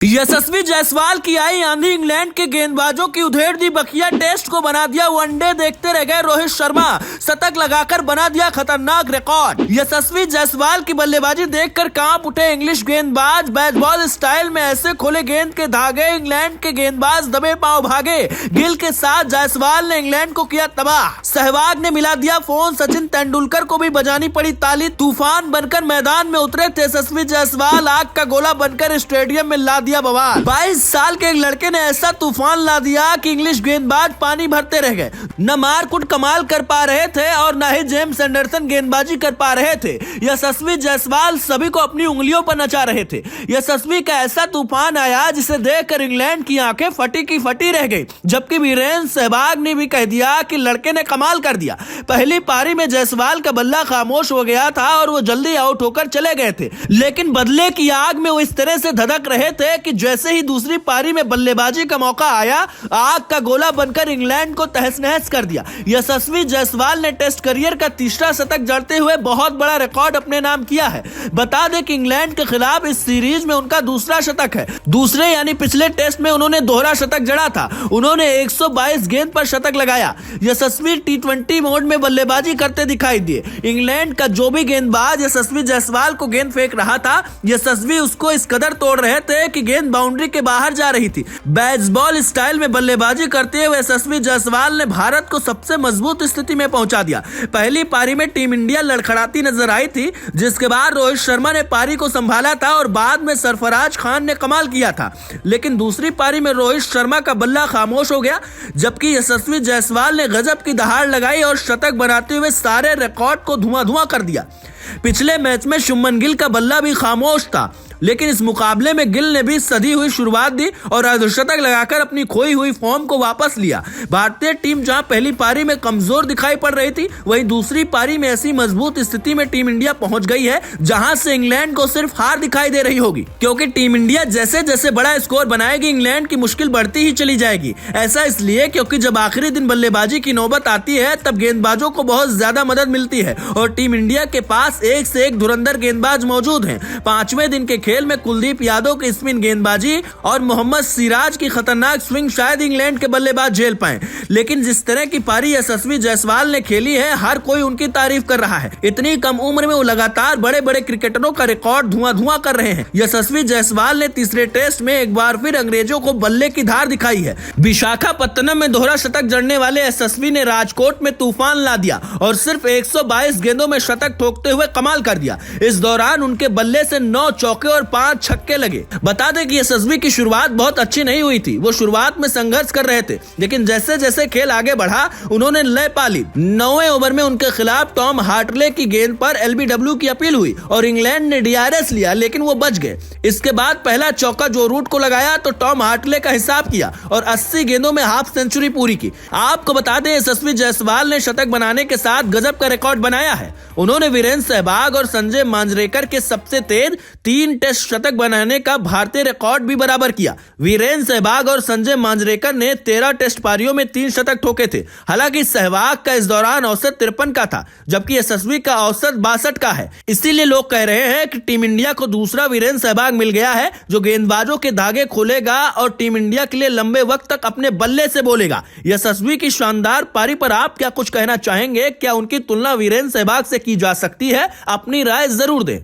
यशस्वी जायसवाल की आई आंधी इंग्लैंड के गेंदबाजों की उधेड़ दी बखिया। टेस्ट को बना दिया वनडे। देखते रह गए रोहित शर्मा। शतक लगाकर बना दिया खतरनाक रिकॉर्ड। यशस्वी जायसवाल की बल्लेबाजी देखकर कांप उठे इंग्लिश गेंदबाज। बेसबॉल स्टाइल में ऐसे खोले गेंद के धागे, इंग्लैंड के गेंदबाज दबे पांव भागे। गिल के साथ जायसवाल ने इंग्लैंड को किया तबाह। सहवाग ने मिला दिया फोन। सचिन तेंदुलकर को भी बजानी पड़ी ताली। तूफान बनकर मैदान में उतरे थे यशस्वी जायसवाल। आग का गोला बनकर स्टेडियम में ला दिया बवाल। 22 साल के एक लड़के ने ऐसा तूफान ला दिया कि इंग्लिश गेंदबाज पानी भरते रह गए। न मार्कुट कमाल कर पा रहे थे और न ही जेम्स एंडरसन गेंदबाजी कर पा रहे थे। यशस्वी जायसवाल सभी को अपनी उंगलियों पर नचा रहे थे। यशस्वी का ऐसा तूफान आया जिसे देखकर इंग्लैंड की आंखें फटी की फटी रह गई। जबकि वीरेंद्र सहवाग ने भी कह दिया कि लड़के ने कमाल कर दिया। पहली पारी में जायसवाल का बल्ला खामोश हो गया था और वो जल्दी आउट होकर चले गए थे, लेकिन बदले की आग में वो इस तरह से धधक रहे थे कि जैसे ही दूसरी पारी में बल्लेबाजी का मौका आया, आग का गोला बनकर इंग्लैंड को तहस नहस कर दिया। यशस्वी जायसवाल ने टेस्ट करियर का तीसरा शतक जड़ते हुए बहुत बड़ा रिकॉर्ड अपने नाम किया है। बता दें कि इंग्लैंड के खिलाफ इस सीरीज में उनका दूसरा शतक है। दूसरे यानी पिछले टेस्ट में उन्होंने दोहरा शतक जड़ा था। उन्होंने 122 गेंद पर शतक लगाया। यशस्वी T20 मोड में बल्लेबाजी करते दिखाई दिए। इंग्लैंड का जो भी गेंदबाज यशस्वी जायसवाल को गेंद फेंक रहा था, यशस्वी उसको इस कदर तोड़ रहे थे कि गेंद बाउंड्री के बाहर जा रही थी। बेसबॉल स्टाइल में बल्लेबाजी करते हुए यशस्वी जायसवाल ने भारत को सबसे मजबूत स्थिति में पहुंचा दिया। पहली पारी में टीम इंडिया लड़खड़ाती नजर आई थी, जिसके बाद रोहित शर्मा ने पारी को संभाला था और बाद में सरफराज खान ने कमाल किया था। लेकिन दूसरी पारी में रोहित शर्मा का बल्ला खामोश हो गया, जबकि यशस्वी जायसवाल ने गजब की दहाड़ लगाई और शतक बनाते हुए सारे रिकॉर्ड को धुआं कर दिया। पिछले मैच में शुभमन गिल का बल्ला भी खामोश था, लेकिन इस मुकाबले में गिल ने भी सधी हुई शुरुआत दी और अर्धशतक लगाकर अपनी खोई हुई फॉर्म को वापस लिया। भारतीय टीम जहां पहली पारी में कमजोर दिखाई पड़ रही थी, वहीं दूसरी पारी में ऐसी मजबूत स्थिति में टीम इंडिया पहुंच गई है जहां से इंग्लैंड को सिर्फ हार दिखाई दे रही होगी, क्योंकि टीम इंडिया जैसे जैसे बड़ा स्कोर बनाएगी, इंग्लैंड की मुश्किल बढ़ती ही चली जाएगी। ऐसा इसलिए क्योंकि जब आखिरी दिन बल्लेबाजी की नौबत आती है, तब गेंदबाजों को बहुत ज्यादा मदद मिलती है और टीम इंडिया के पास एक से एक धुरंधर गेंदबाज मौजूद हैं। 5वें दिन के खेल में कुलदीप यादव की स्पिन गेंदबाजी और मोहम्मद सिराज की खतरनाक स्विंग शायद इंग्लैंड के बल्लेबाज झेल पाए, लेकिन जिस तरह की पारी यशस्वी जायसवाल ने खेली है, हर कोई उनकी तारीफ कर रहा है। इतनी कम उम्र में वो लगातार बड़े बड़े क्रिकेटरों का रिकॉर्ड धुआं कर रहे हैं। यशस्वी जायसवाल ने तीसरे टेस्ट में एक बार फिर अंग्रेजों को बल्ले की धार दिखाई है। विशाखापत्तनम में दोहरा शतक जड़ने वाले यशस्वी ने राजकोट में तूफान ला दिया और सिर्फ 122 गेंदों में शतक ठोकते हुए कमाल कर दिया। इस दौरान उनके बल्ले से 9 चौके और 5 छक्के लगे। बता दें कि यशस्वी की शुरुआत बहुत अच्छी नहीं हुई थी। वो शुरुआत में संघर्ष कर रहे थे, लेकिन जैसे जैसे खेल आगे बढ़ा, उन्होंने लय पा ली। 9वें ओवर में उनके खिलाफ टॉम हार्टले की गेंद पर LBW की अपील हुई और इंग्लैंड ने DRS लिया, लेकिन वो बच गए। इसके बाद पहला चौका जो रूट को लगाया तो टॉम हार्टले का हिसाब किया और 80 गेंदों में हाफ सेंचुरी पूरी की। आपको बता दें, यशस्वी जायसवाल ने शतक बनाने के साथ गजब का रिकॉर्ड बनाया है। उन्होंने वीरेंद्र सहवाग और संजय मांजरेकर के सबसे तेज 3 टेस्ट शतक बनाने का भारतीय रिकॉर्ड भी बराबर किया। वीरेंद्र सहवाग और संजय मांजरेकर ने 13 टेस्ट पारियों में 3 शतक ठोके थे। हालांकि सहवाग का इस दौरान औसत 53 का था, जबकि यशस्वी का औसत 62 का है। इसीलिए लोग कह रहे हैं कि टीम इंडिया को दूसरा वीरेंद्र सहवाग मिल गया है, जो गेंदबाजों के धागे खोलेगा और टीम इंडिया के लिए लंबे वक्त तक अपने बल्ले से बोलेगा। यशस्वी की शानदार पारी पर आप क्या कुछ कहना चाहेंगे? क्या उनकी तुलना वीरेंद्र सहवाग से की जा सकती है? अपनी राय जरूर दें।